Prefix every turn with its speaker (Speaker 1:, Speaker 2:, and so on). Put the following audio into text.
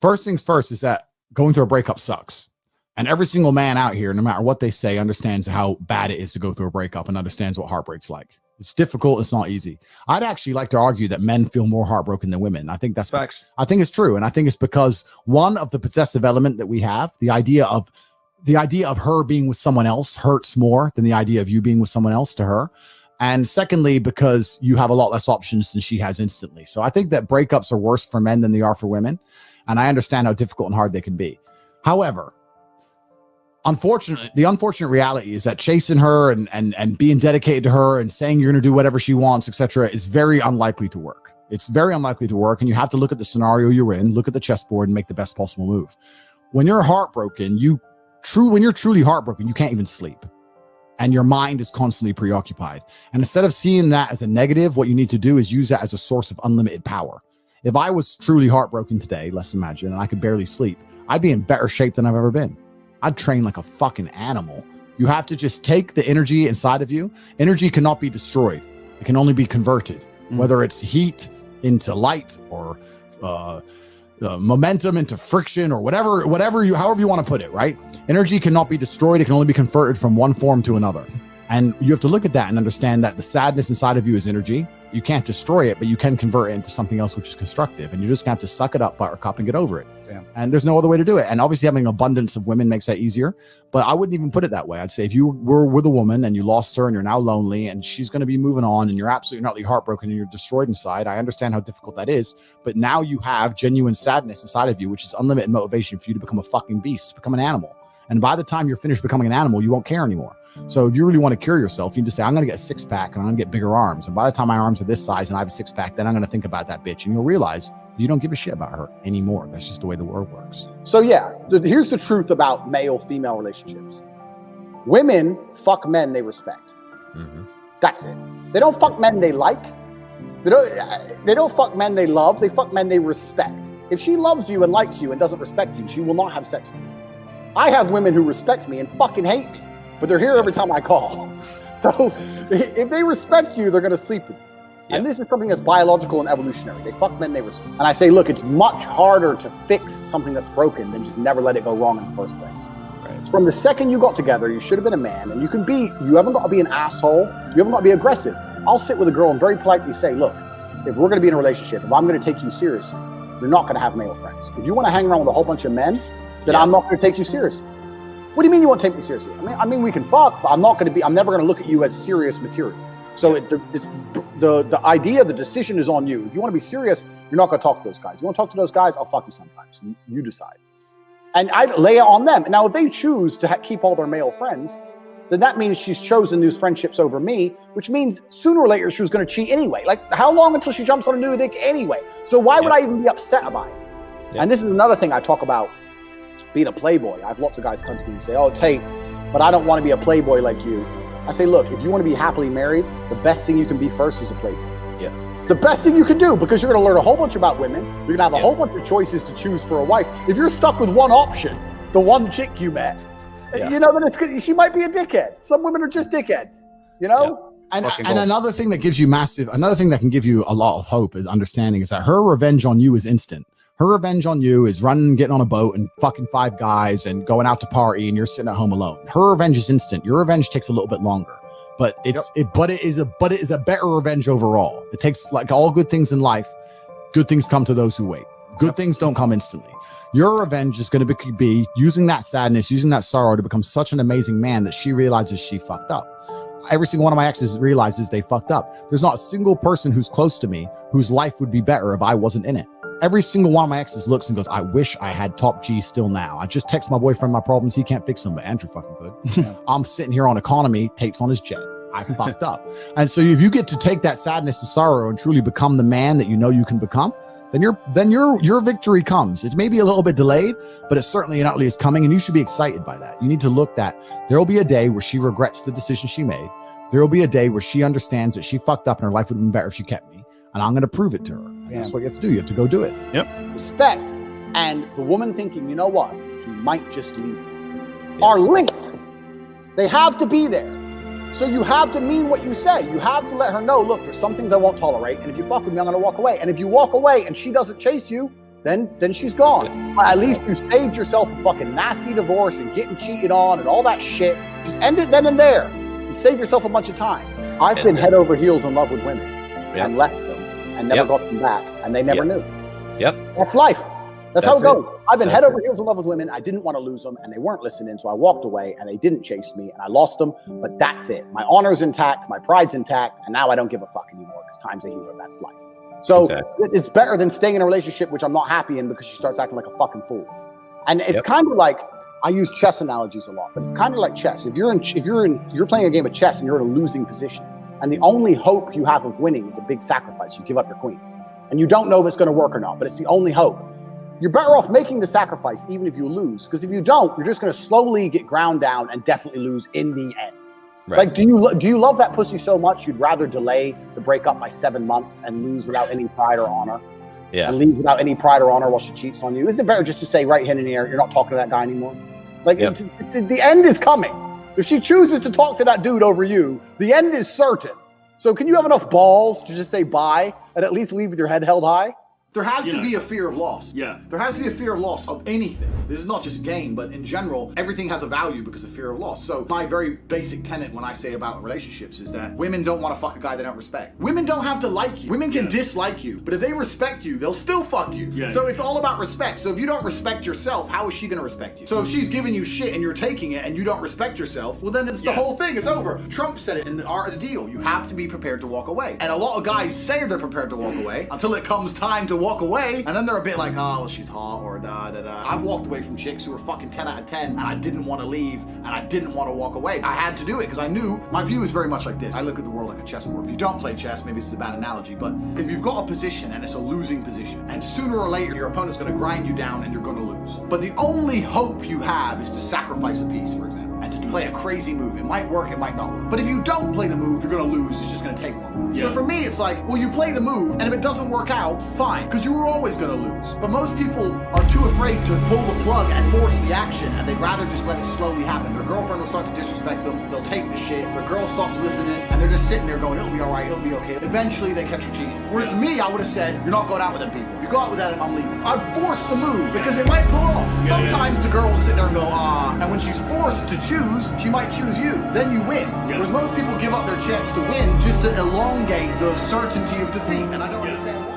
Speaker 1: first things first is that going through a breakup sucks. And every single man out here, no matter what they say, understands how bad it is to go through a breakup and understands what heartbreak's like. It's difficult. It's not easy. I'd actually like to argue that men feel more heartbroken than women. I think that's
Speaker 2: facts.
Speaker 1: I think it's true. And I think it's because one of the possessive element that we have, the idea of her being with someone else hurts more than the idea of you being with someone else to her. And secondly, because you have a lot less options than she has instantly. So I think that breakups are worse for men than they are for women. And I understand how difficult and hard they can be. However, unfortunately, the unfortunate reality is that chasing her and being dedicated to her and saying you're going to do whatever she wants, etc., is very unlikely to work. It's very unlikely to work. And you have to look at the scenario you're in, look at the chessboard and make the best possible move. When you're heartbroken, when you're truly heartbroken, you can't even sleep. And your mind is constantly preoccupied. And instead of seeing that as a negative, what you need to do is use that as a source of unlimited power. If I was truly heartbroken today, let's imagine, and I could barely sleep, I'd be in better shape than I've ever been. I'd train like a fucking animal. You have to just take the energy inside of you. Energy cannot be destroyed. It can only be converted, whether it's heat into light or momentum into friction or however you want to put it, right? Energy cannot be destroyed. It can only be converted from one form to another. And you have to look at that and understand that the sadness inside of you is energy. You can't destroy it, but you can convert it into something else which is constructive. And you just have to suck it up, buttercup, and get over it. Yeah. And there's no other way to do it. And obviously having an abundance of women makes that easier. But I wouldn't even put it that way. I'd say if you were with a woman and you lost her and you're now lonely and she's going to be moving on and you're absolutely not heartbroken and you're destroyed inside, I understand how difficult that is. But now you have genuine sadness inside of you, which is unlimited motivation for you to become a fucking beast, become an animal. And by the time you're finished becoming an animal, you won't care anymore. So if you really want to cure yourself, you just say, I'm going to get a 6-pack and I'm going to get bigger arms. And by the time my arms are this size and I have a 6-pack, then I'm going to think about that bitch. And you'll realize you don't give a shit about her anymore. That's just the way the world works.
Speaker 3: So yeah, here's the truth about male-female relationships. Women fuck men they respect. Mm-hmm. That's it. They don't fuck men they like. They don't fuck men they love. They fuck men they respect. If she loves you and likes you and doesn't respect you, she will not have sex with you. I have women who respect me and fucking hate me, but they're here every time I call. So if they respect you, they're going to sleep with you. Yep. And this is something that's biological and evolutionary. They fuck men they respect. And I say, look, it's much harder to fix something that's broken than just never let it go wrong in the first place. Right. From the second you got together, you should have been a man, and you haven't got to be an asshole. You haven't got to be aggressive. I'll sit with a girl and very politely say, look, if we're going to be in a relationship, if I'm going to take you seriously, you're not going to have male friends. If you want to hang around with a whole bunch of men, then I'm not going to take you seriously. What do you mean you won't take me seriously? I mean we can fuck, but I'm never going to look at you as serious material. So the idea, the decision is on you. If you want to be serious, you're not going to talk to those guys. You want to talk to those guys, I'll fuck you sometimes. You decide. And I lay it on them. Now, if they choose to keep all their male friends, then that means she's chosen these friendships over me, which means sooner or later she was going to cheat anyway. Like, how long until she jumps on a new dick anyway? So why would I even be upset about it? Yeah. And this is another thing I talk about. Being a playboy. I have lots of guys come to me and say, oh, Tate, but I don't want to be a playboy like you. I say, look, if you want to be happily married, the best thing you can be first is a playboy. Yeah. The best thing you can do, because you're going to learn a whole bunch about women. You're going to have a whole bunch of choices to choose for a wife. If you're stuck with one option, the one chick you met, then she might be a dickhead. Some women are just dickheads, you know?
Speaker 1: Yeah. And another thing that can give you a lot of hope is understanding is that her revenge on you is instant. Her revenge on you is running, getting on a boat and fucking 5 guys and going out to party and you're sitting at home alone. Her revenge is instant. Your revenge takes a little bit longer, but it is a better revenge overall. It takes, like all good things in life, good things come to those who wait. Good things don't come instantly. Your revenge is going to be using that sadness, using that sorrow to become such an amazing man that she realizes she fucked up. Every single one of my exes realizes they fucked up. There's not a single person who's close to me whose life would be better if I wasn't in it. Every single one of my exes looks and goes, I wish I had top G still now. I just text my boyfriend my problems. He can't fix them, but Andrew fucking could. Yeah. I'm sitting here on economy, Tate's on his jet. I fucked up. And so if you get to take that sadness and sorrow and truly become the man that you know you can become, then your victory comes. It's maybe a little bit delayed, but it's certainly not is coming, and you should be excited by that. You need to look that there will be a day where she regrets the decision she made. There will be a day where she understands that she fucked up and her life would have been better if she kept me. And I'm going to prove it to her. And that's what you have to do. You have to go do it.
Speaker 2: Yep.
Speaker 3: Respect and the woman thinking, you know what, he might just leave you, are linked. They have to be there. So you have to mean what you say. You have to let her know, look, there's some things I won't tolerate. And if you fuck with me, I'm going to walk away. And if you walk away and she doesn't chase you, then she's gone. At least you saved yourself a fucking nasty divorce and getting cheated on and all that shit. Just end it then and there and save yourself a bunch of time. I've been head over heels in love with women and left them and never got them back, and they never knew. That's life. That's how it goes. I've been head over heels in love with women. I didn't want to lose them, and they weren't listening, so I walked away, and they didn't chase me, and I lost them, but that's it. My honor's intact, my pride's intact, and now I don't give a fuck anymore because time's a healer. That's life. So it's better than staying in a relationship which I'm not happy in because she starts acting like a fucking fool. And it's kind of like, I use chess analogies a lot, but it's kind of like chess. If you're playing a game of chess and you're in a losing position, and the only hope you have of winning is a big sacrifice, you give up your queen, and you don't know if it's going to work or not, but it's the only hope. You're better off making the sacrifice even if you lose, because if you don't, you're just going to slowly get ground down and definitely lose in the end. Like, do you love that pussy so much you'd rather delay the breakup by 7 months and lose without any pride or honor? And leave without any pride or honor while she cheats on you? Isn't it better just to say right hand in the air, you're not talking to that guy anymore? Like, the end is coming. If she chooses to talk to that dude over you, the end is certain. So can you have enough balls to just say bye and at least leave with your head held high?
Speaker 1: There has to be a fear of loss. There has to be a fear of loss of anything. This is not just a game, but in general, everything has a value because of fear of loss. So my very basic tenet when I say about relationships is that women don't want to fuck a guy they don't respect. Women don't have to like you. Women can dislike you, but if they respect you, they'll still fuck you. So it's all about respect. So if you don't respect yourself, how is she going to respect you? So if she's giving you shit and you're taking it and you don't respect yourself, well then it's the whole thing. It's over. Trump said it in the Art of the Deal. You have to be prepared to walk away. And a lot of guys say they're prepared to walk away until it comes time to walk away, and then they're a bit like, oh, well, she's hot, or da-da-da. I've walked away from chicks who were fucking 10 out of 10, and I didn't want to leave, and I didn't want to walk away. I had to do it, because I knew, my view is very much like this. I look at the world like a chessboard. If you don't play chess, maybe this is a bad analogy, but if you've got a position, and it's a losing position, and sooner or later, your opponent's going to grind you down, and you're going to lose. But the only hope you have is to sacrifice a piece, for example, and to play a crazy move. It might work, it might not work. But if you don't play the move, you're going to lose. It's just going to take longer. So for me, it's like, well, you play the move, and if it doesn't work out, fine, because you were always going to lose. But most people are too afraid to pull the plug and force the action, and they'd rather just let it slowly happen. Their girlfriend will start to disrespect them. They'll take the shit. The girl stops listening, and they're just sitting there going, it'll be all right, it'll be okay. Eventually, they catch her cheating. Whereas me, I would have said, you're not going out with them people. You go out with that, I'm leaving. I'd force the move, because it might pull off. Sometimes the girl will sit there and go, ah, and when she's forced to choose, she might choose you. Then you win. Whereas most people give up their chance to win just to elongate the certainty of defeat, and I don't understand why.